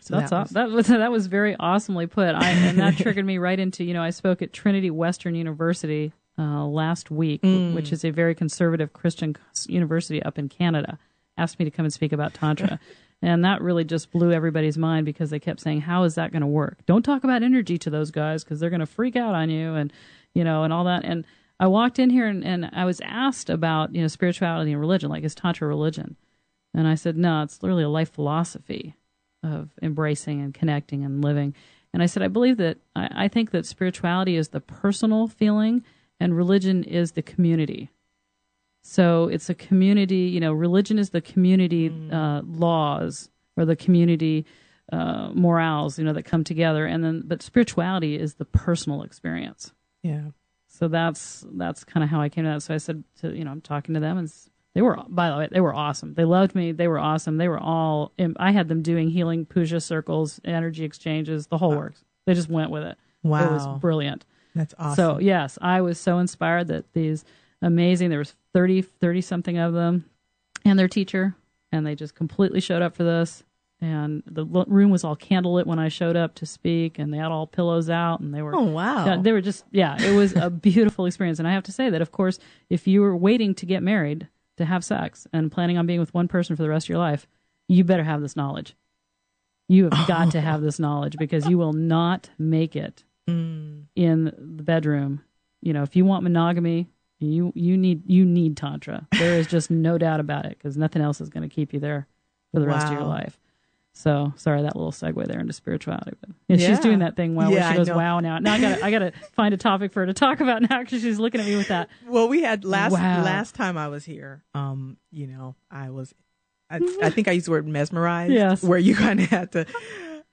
Speaker 4: So
Speaker 2: that was very awesomely put. And that triggered me right into, I spoke at Trinity Western University last week, which is a very conservative Christian university up in Canada. Asked me to come and speak about Tantra. And that really just blew everybody's mind because they kept saying, how is that going to work? Don't talk about energy to those guys because they're going to freak out on you and, and all that. And I walked in here and I was asked about, spirituality and religion, like is Tantra religion? And I said, no, it's literally a life philosophy of embracing and connecting and living. And I said, I think that spirituality is the personal feeling and religion is the community. So it's a community, religion is the community laws or the community morals, that come together. But spirituality is the personal experience.
Speaker 4: Yeah.
Speaker 2: So that's kind of how I came to that. So I said I'm talking to them and by the way, they were awesome. They loved me. They were awesome. They were I had them doing healing puja circles, energy exchanges, the whole works. They just went with it.
Speaker 4: Wow.
Speaker 2: It was brilliant.
Speaker 4: That's awesome.
Speaker 2: So yes, I was so inspired that these amazing, there was 30 something of them and their teacher, and they just completely showed up for this. And the room was all candlelit when I showed up to speak, and they had all pillows out, and they were,
Speaker 4: oh, wow.
Speaker 2: Yeah, they were just, it was a beautiful experience. And I have to say that, of course, if you were waiting to get married, to have sex, and planning on being with one person for the rest of your life, you better have this knowledge. You have got to have this knowledge because you will not make it in the bedroom. If you want monogamy, you need Tantra. There is just no doubt about it because nothing else is going to keep you there for the rest of your life. So sorry, that little segue there into spirituality, but she's doing that thing where she goes, "Wow!" Now I gotta find a topic for her to talk about now because she's looking at me with that.
Speaker 4: Well, we had last time I was here. I think I used the word mesmerized.
Speaker 2: Yes,
Speaker 4: where you kind of had to.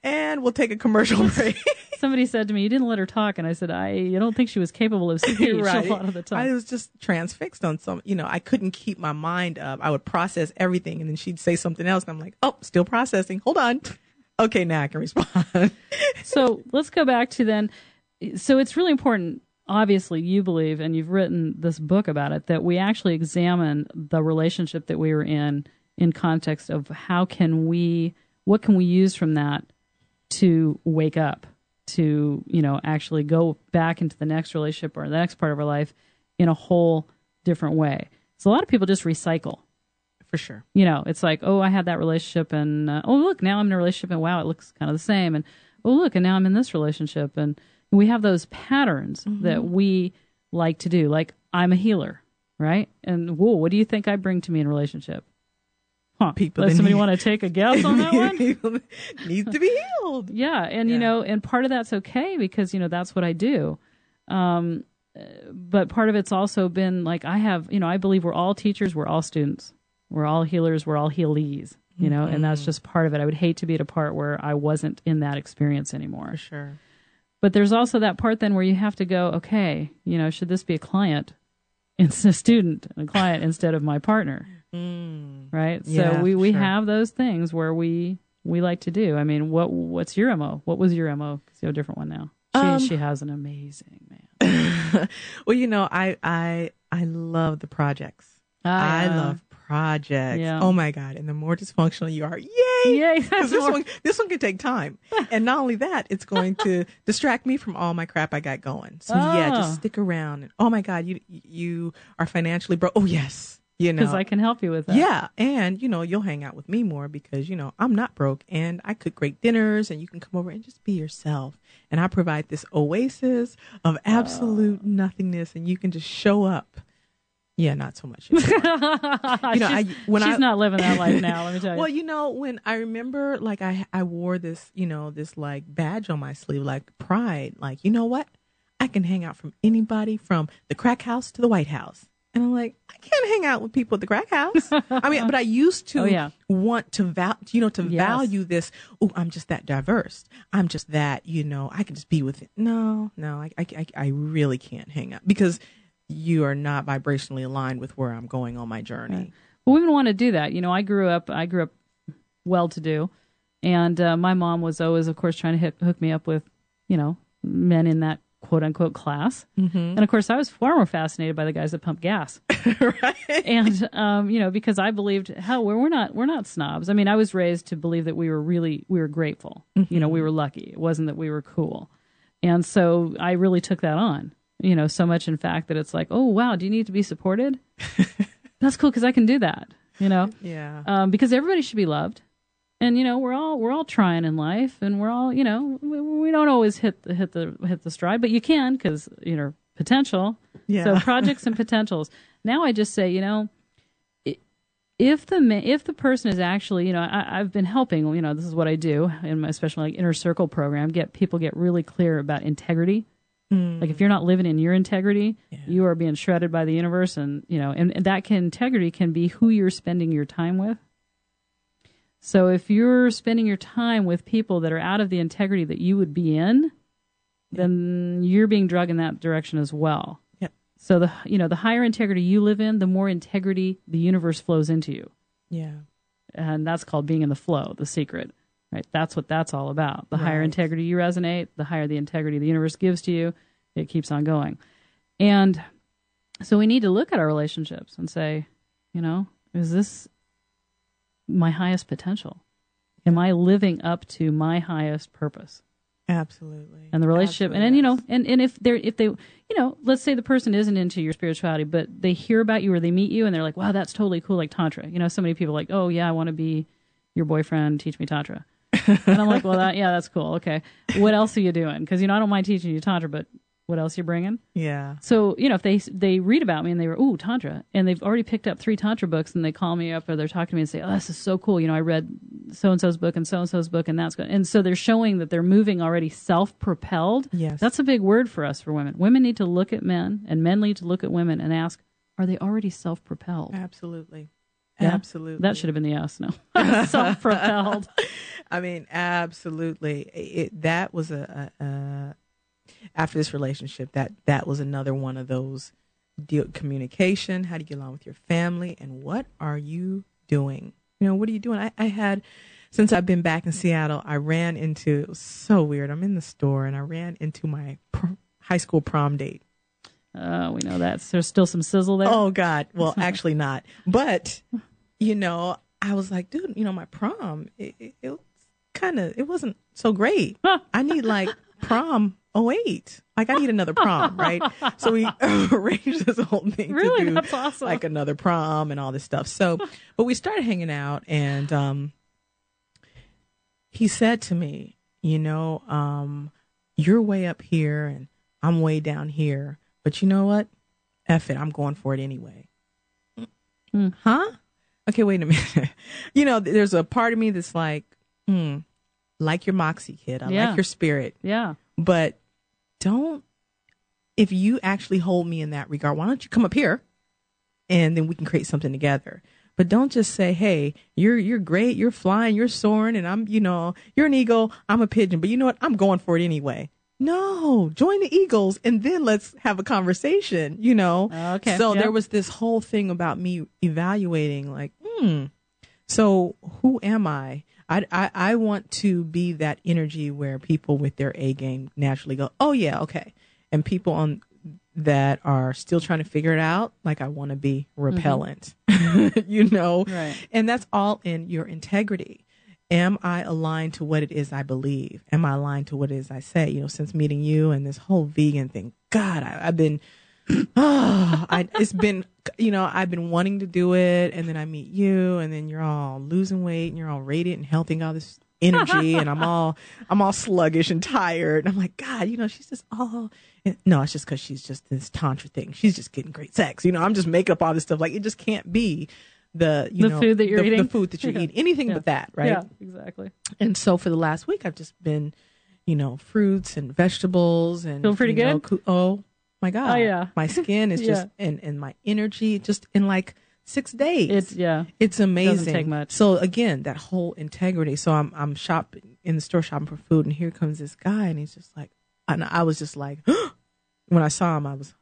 Speaker 4: And we'll take a commercial break.
Speaker 2: Somebody said to me, you didn't let her talk. And I said, I don't think she was capable of speech a lot of the time.
Speaker 4: I was just transfixed on I couldn't keep my mind up. I would process everything and then she'd say something else. And I'm like, oh, still processing. Hold on. Okay, now I can respond.
Speaker 2: So let's go back to then. So it's really important. Obviously, you believe, and you've written this book about it, that we actually examine the relationship that we were in context of what can we use from that to wake up, to, actually go back into the next relationship or the next part of our life in a whole different way. So a lot of people just recycle.
Speaker 4: For sure.
Speaker 2: It's like, oh, I had that relationship and, oh, look, now I'm in a relationship and wow, it looks kind of the same. And, oh, look, and now I'm in this relationship. And we have those patterns that we like to do. Like I'm a healer, right? And whoa, what do you think I bring to me in a relationship? Huh?
Speaker 4: People
Speaker 2: Does
Speaker 4: that
Speaker 2: somebody
Speaker 4: need-
Speaker 2: want to take a guess on that one?
Speaker 4: Needs to be healed.
Speaker 2: Yeah, and
Speaker 4: Yeah.
Speaker 2: and part of that's okay because that's what I do. But part of it's also been like I believe we're all teachers, we're all students, we're all healers, we're all healees. And that's just part of it. I would hate to be at a part where I wasn't in that experience anymore.
Speaker 4: For sure.
Speaker 2: But there's also that part then where you have to go, okay, should this be a client, it's a student, a client instead of my partner, right?
Speaker 4: Yeah,
Speaker 2: so we
Speaker 4: sure.
Speaker 2: have those things where we like to do. I mean, what's your MO? What was your MO? Because you have a different one now. She has an amazing man.
Speaker 4: Well, I love the projects. I love projects.
Speaker 2: Yeah.
Speaker 4: Oh my God. And the more dysfunctional you are, yay!
Speaker 2: Yay,
Speaker 4: Because this one can take time. And not only that, it's going to distract me from all my crap I got going. So just stick around. And, oh my God, you are financially broke. Oh yes.
Speaker 2: Because I can help you with that.
Speaker 4: Yeah. And, you'll hang out with me more because, I'm not broke and I cook great dinners and you can come over and just be yourself. And I provide this oasis of absolute nothingness and you can just show up. Yeah, not so much.
Speaker 2: She's not living that life now, let me tell you.
Speaker 4: Well, when I remember, like, I wore this, this, like, badge on my sleeve, like, pride. Like, you know what? I can hang out from anybody from the crack house to the White House. And I'm like, I can't hang out with people at the crack house. I mean, but I used to want to value this. Oh, I'm just that diverse. I'm just that, I can just be with it. No, I really can't hang out because you are not vibrationally aligned with where I'm going on my journey.
Speaker 2: Right. Well, we wouldn't want to do that. I grew up well-to-do, and my mom was always, of course, trying to hook me up with, men in that quote-unquote class. Mm-hmm. And, of course, I was far more fascinated by the guys that pump gas.
Speaker 4: Right.
Speaker 2: And, because I believed, hell, we're not snobs. I mean, I was raised to believe that we were grateful.
Speaker 4: Mm-hmm.
Speaker 2: We were lucky. It wasn't that we were cool. And so I really took that on. So much in fact that it's like, oh, wow, do you need to be supported? That's cool because I can do that,
Speaker 4: Yeah.
Speaker 2: because everybody should be loved. And, we're all trying in life and we're all, we don't always hit the stride, but you can because, potential.
Speaker 4: Yeah.
Speaker 2: So projects and potentials. Now I just say, if the person is actually, I've been helping, this is what I do in my special like inner circle program, people get really clear about integrity. Like if you're not living in your integrity, you are being shredded by the universe, and and that integrity can be who you're spending your time with. So if you're spending your time with people that are out of the integrity that you would be in, then you're being dragged in that direction as well.
Speaker 4: Yep.
Speaker 2: So the higher integrity you live in, the more integrity the universe flows into you.
Speaker 4: Yeah.
Speaker 2: And that's called being in the flow, the secret. Right? That's what that's all about. The higher integrity you resonate, the higher the integrity the universe gives to you, it keeps on going. And so we need to look at our relationships and say, is this my highest potential? Am I living up to my highest purpose?
Speaker 4: Absolutely.
Speaker 2: And the relationship,
Speaker 4: Absolutely.
Speaker 2: and then if they let's say the person isn't into your spirituality, but they hear about you or they meet you and they're like, wow, that's totally cool, like Tantra. So many people are like, oh yeah, I want to be your boyfriend, teach me Tantra. And I'm like, well, that's cool. Okay. What else are you doing? Because, I don't mind teaching you Tantra, but what else you bringing?
Speaker 4: Yeah.
Speaker 2: So, if they read about me and they were, ooh, Tantra, and they've already picked up 3 Tantra books and they call me up or they're talking to me and say, oh, this is so cool. I read so-and-so's book and so-and-so's book and that's good. And so they're showing that they're moving already self-propelled.
Speaker 4: Yes.
Speaker 2: That's a big word for us, for women. Women need to look at men and men need to look at women and ask, are they already self-propelled?
Speaker 4: Absolutely.
Speaker 2: Yeah?
Speaker 4: Absolutely.
Speaker 2: That should have been the yes, no. Self-propelled.
Speaker 4: I mean, absolutely. That was after this relationship, that was another one of those communication. How do you get along with your family? And what are you doing? What are you doing? I had, since I've been back in Seattle, I ran into, it was so weird. I'm in the store and I ran into my high school prom date.
Speaker 2: We know that. There's still some sizzle there.
Speaker 4: Oh, God. Well, actually not. But, I was like, dude, my prom, it wasn't so great. I need like prom 08. Like I need another prom, right? So we arranged this whole thing
Speaker 2: Really?
Speaker 4: to do
Speaker 2: That's awesome.
Speaker 4: like another prom and all this stuff. So, but we started hanging out and he said to me, you're way up here and I'm way down here. But you know what? F it, I'm going for it anyway. Huh? Okay, wait a minute. There's a part of me that's like your moxie, kid. I like your spirit.
Speaker 2: Yeah.
Speaker 4: But if you actually hold me in that regard, why don't you come up here and then we can create something together? But don't just say, hey, you're great, you're flying, you're soaring, and I'm, you're an eagle, I'm a pigeon, but you know what? I'm going for it anyway. No, join the eagles and then let's have a conversation,
Speaker 2: Okay.
Speaker 4: So there was this whole thing about me evaluating like, so who am I? I want to be that energy where people with their A game naturally go, oh yeah, okay. And people that are still trying to figure it out, like I want to be repellent,
Speaker 2: Right.
Speaker 4: And that's all in your integrity. Am I aligned to what it is I believe? Am I aligned to what it is I say? Since meeting you and this whole vegan thing, God, I've been, it's been, I've been wanting to do it. And then I meet you and then you're all losing weight and you're all radiant and healthy and all this energy. And I'm all sluggish and tired. And I'm like, God, she's just all, no, it's just because she's just this Tantra thing. She's just getting great sex. I'm just making up all this stuff. Like, it just can't be the
Speaker 2: food that you're eating.
Speaker 4: The food that you're eating. Anything but that, right?
Speaker 2: Yeah, exactly.
Speaker 4: And so for the last week, I've just been, fruits and vegetables and
Speaker 2: feel pretty good.
Speaker 4: Oh my God!
Speaker 2: Oh yeah,
Speaker 4: my skin is just and my energy just in like 6 days. It's amazing.
Speaker 2: Doesn't take much.
Speaker 4: So again, that whole integrity. So I'm shopping in the store shopping for food, and here comes this guy, and he's just like, and I was just like, when I saw him, I was.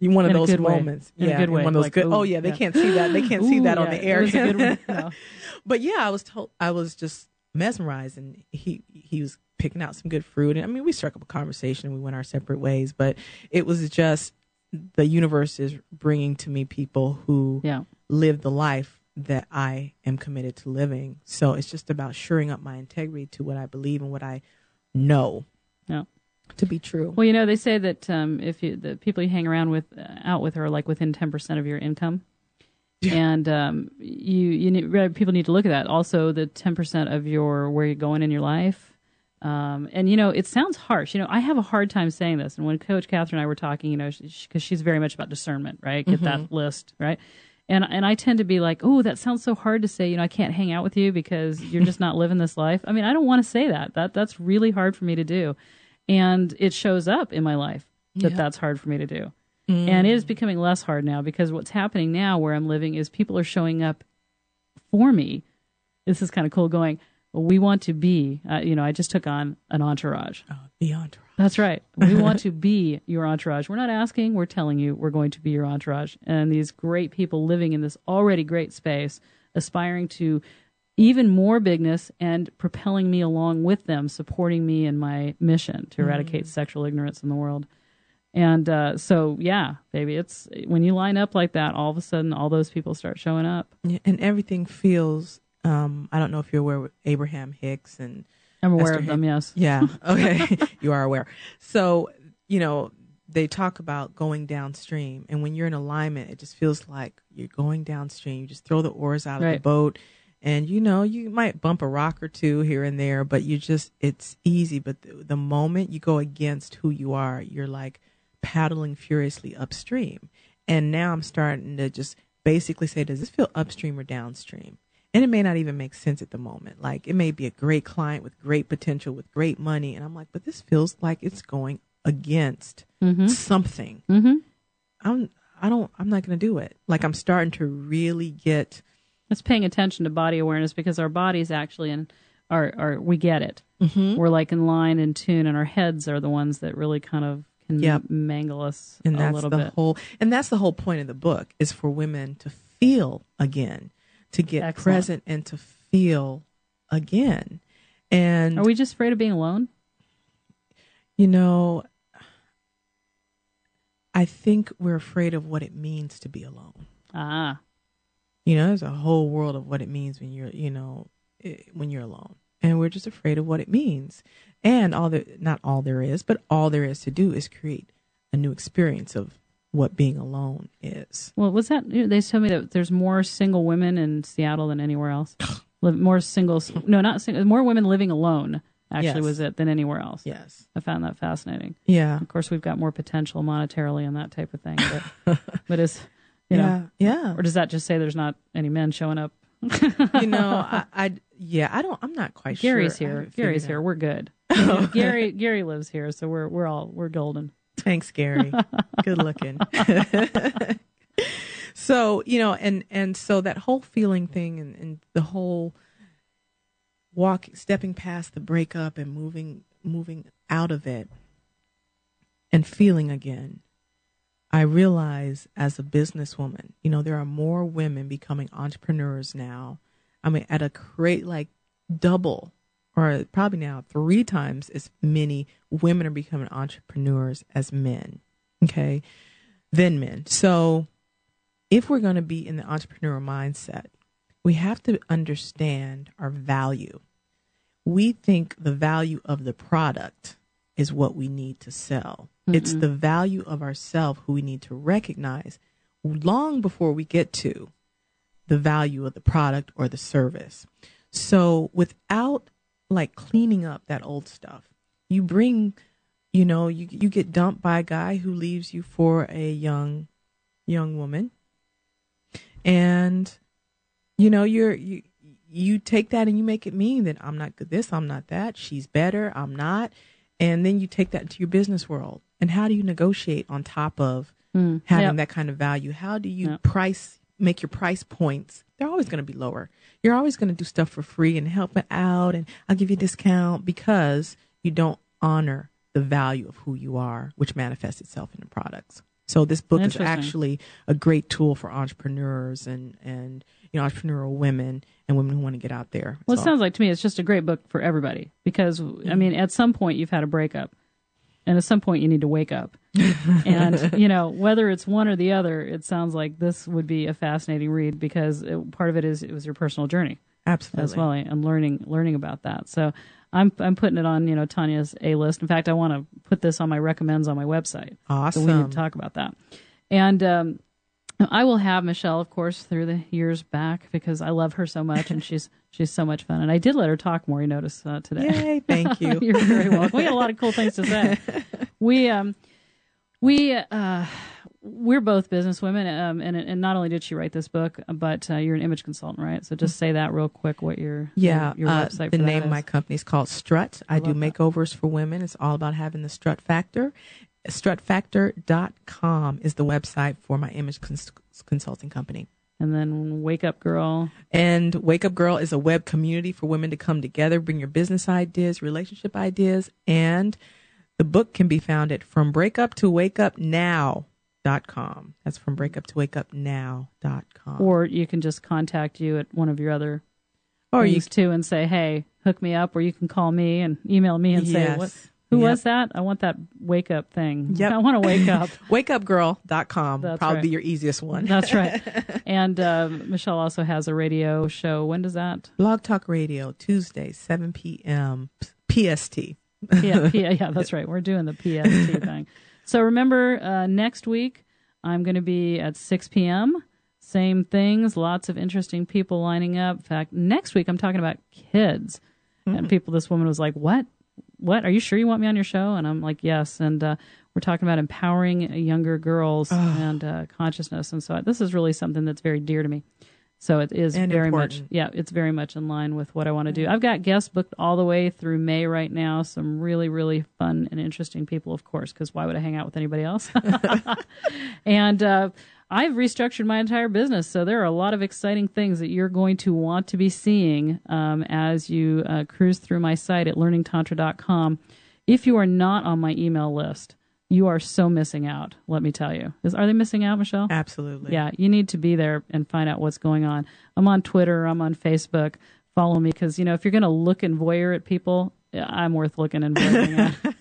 Speaker 4: One of those moments.
Speaker 2: In a good way.
Speaker 4: One of those
Speaker 2: like,
Speaker 4: good. Oh yeah, they can't see that. They can't see that on the air.
Speaker 2: It was a good one. No.
Speaker 4: But yeah, I was just mesmerized, and he was picking out some good fruit. And I mean, we struck up a conversation and we went our separate ways, but it was just the universe is bringing to me people who live the life that I am committed to living. So it's just about shoring up my integrity to what I believe and what I know. Yeah. To be true.
Speaker 2: Well, they say that the people you hang around with, out with, are like within 10% of your income, and people need to look at that. Also, the 10% of where you're going in your life, and it sounds harsh. I have a hard time saying this. And when Coach Catherine and I were talking, because she's very much about discernment, right? Get that list, right? And I tend to be like, oh, that sounds so hard to say. I can't hang out with you because you're just not living this life. I mean, I don't want to say that. That's really hard for me to do. And it shows up in my life that's hard for me to do. And it is becoming less hard now because what's happening now where I'm living is people are showing up for me. This is kind of cool going, well, we want to be, I just took on an entourage.
Speaker 4: Oh, the entourage.
Speaker 2: That's right. We want to be your entourage. We're not asking, we're telling you we're going to be your entourage. And these great people living in this already great space, aspiring to even more bigness and propelling me along with them, supporting me in my mission to eradicate sexual ignorance in the world. And so, yeah, baby, it's when you line up like that, all of a sudden, all those people start showing up.
Speaker 4: Yeah, and everything feels, I don't know if you're aware with Abraham Hicks and
Speaker 2: I'm aware of them, yes.
Speaker 4: Yeah, okay, you are aware. So, they talk about going downstream. And when you're in alignment, it just feels like you're going downstream. You just throw the oars out of the boat. And, you might bump a rock or two here and there, but it's easy. But the moment you go against who you are, you're like paddling furiously upstream. And now I'm starting to just basically say, does this feel upstream or downstream? And it may not even make sense at the moment. Like, it may be a great client with great potential, with great money. And I'm like, but this feels like it's going against something. I'm not going to do it. Like, I'm starting to really get...
Speaker 2: It's paying attention to body awareness because our bodies actually we get it. We're like in line and tune, and our heads are the ones that really kind of can mangle us a little bit.
Speaker 4: And that's the whole point of the book, is for women to feel again, to get present and to feel again. And
Speaker 2: are we just afraid of being alone?
Speaker 4: I think we're afraid of what it means to be alone.
Speaker 2: Ah.
Speaker 4: There's a whole world of what it means when you're, when you're alone. And we're just afraid of what it means. And not all there is, but all there is to do is create a new experience of what being alone is.
Speaker 2: Well, what's that? They told me that there's more single women in Seattle than anywhere else. More women living alone actually was it than anywhere else.
Speaker 4: Yes.
Speaker 2: I found that fascinating.
Speaker 4: Yeah.
Speaker 2: Of course, we've got more potential monetarily and that type of thing. But it's, you know.
Speaker 4: Yeah.
Speaker 2: Or does that just say there's not any men showing up?
Speaker 4: I'm not quite sure.
Speaker 2: Gary's here. Gary's here. We're good. Gary lives here, so we're golden.
Speaker 4: Thanks, Gary. Good looking. So, and so that whole feeling thing and the whole stepping past the breakup and moving out of it and feeling again, I realize as a businesswoman, there are more women becoming entrepreneurs now. I mean, at a rate like double or probably now 3 times as many women are becoming entrepreneurs as men, okay, than men. So if we're going to be in the entrepreneurial mindset, we have to understand our value. We think the value of the product is what we need to sell. Mm-mm. It's the value of ourselves who we need to recognize long before we get to the value of the product or the service. So without like cleaning up that old stuff, you bring, you get dumped by a guy who leaves you for a young woman. And, you take that and you make it mean that I'm not this, I'm not that, she's better, I'm not. And then you take that into your business world. And how do you negotiate on top of having that kind of value? How do you make your price points? They're always going to be lower. You're always going to do stuff for free and help it out. And I'll give you a discount because you don't honor the value of who you are, which manifests itself in the products. So this book is actually a great tool for entrepreneurs and entrepreneurial women and women who want to get out there.
Speaker 2: Well, it sounds like to me it's just a great book for everybody because, I mean, at some point you've had a breakup and at some point you need to wake up. And, whether it's one or the other, it sounds like this would be a fascinating read because part of it it was your personal journey.
Speaker 4: Absolutely.
Speaker 2: As well, and learning about that. So I'm putting it on, Tanya's A list. In fact, I want to put this on my recommends on my website.
Speaker 4: Awesome.
Speaker 2: So we need to talk about that. And I will have Michelle, of course, through the years back because I love her so much and she's so much fun. And I did let her talk more, you notice, today.
Speaker 4: Yay, thank you.
Speaker 2: You're very welcome. We got a lot of cool things to say. We're both businesswomen, and not only did she write this book, but you're an image consultant, right? So just say that real quick. What your website?
Speaker 4: The name of my company is called Strut. I do makeovers for women. It's all about having the strut factor. Strutfactor.com is the website for my image consulting company.
Speaker 2: And then Wake Up Girl.
Speaker 4: And Wake Up Girl is a web community for women to come together, bring your business ideas, relationship ideas, and the book can be found at FromBreakUpToWakeUpNow.com. That's FromBreakUpToWakeUpNow.com.
Speaker 2: Or you can just contact you at one of your other things too and say, hey, hook me up. Or you can call me and email me and say, who was that? I want that wake up thing.
Speaker 4: Yep.
Speaker 2: I want to wake up.
Speaker 4: WakeUpGirl.com.
Speaker 2: That's
Speaker 4: probably
Speaker 2: right.
Speaker 4: be your easiest one.
Speaker 2: That's right. And Michelle also has a radio show. When does that?
Speaker 4: Blog Talk Radio, Tuesday, 7 p.m. PST.
Speaker 2: Yeah, that's right. We're doing the PST thing. So remember, next week, I'm going to be at 6 p.m. Same things, lots of interesting people lining up. In fact, next week, I'm talking about kids. And this woman was like, what? Are you sure you want me on your show? And I'm like, yes. And we're talking about empowering younger girls and consciousness. And so this is really something that's very dear to me. So it is very important. It's very much in line with what I want to do. I've got guests booked all the way through May right now. Some really, really fun and interesting people, of course, because why would I hang out with anybody else? And I've restructured my entire business. So there are a lot of exciting things that you're going to want to be seeing as you cruise through my site at learningtantra.com. If you are not on my email list, you are so missing out, let me tell you. Are they missing out, Michelle?
Speaker 4: Absolutely.
Speaker 2: Yeah, you need to be there and find out what's going on. I'm on Twitter. I'm on Facebook. Follow me because, if you're going to look and voyeur at people, I'm worth looking and voyeuring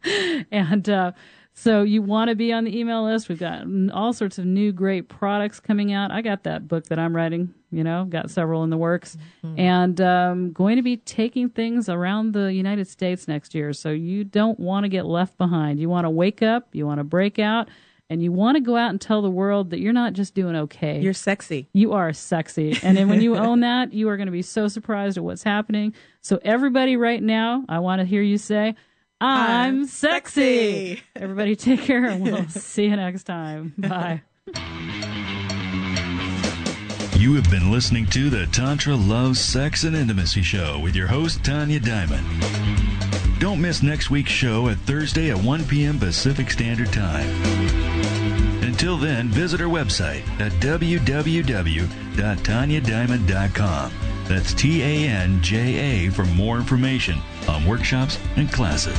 Speaker 2: at. And so you want to be on the email list. We've got all sorts of new great products coming out. I got that book that I'm writing, got several in the works. And going to be taking things around the United States next year. So you don't want to get left behind. You want to wake up. You want to break out. and you want to go out and tell the world that you're not just doing okay.
Speaker 4: You're sexy.
Speaker 2: You are sexy. And then when you own that, you are going to be so surprised at what's happening. So everybody right now, I want to hear you say, I'm sexy. Everybody take care, and we'll see you next time. Bye.
Speaker 1: You have been listening to the Tantra Love, Sex, and Intimacy Show with your host, Tanya Diamond. Don't miss next week's show at Thursday at 1 p.m. Pacific Standard Time. Until then, visit our website at www.tanyadiamond.com. That's TANJA for more information on workshops and classes.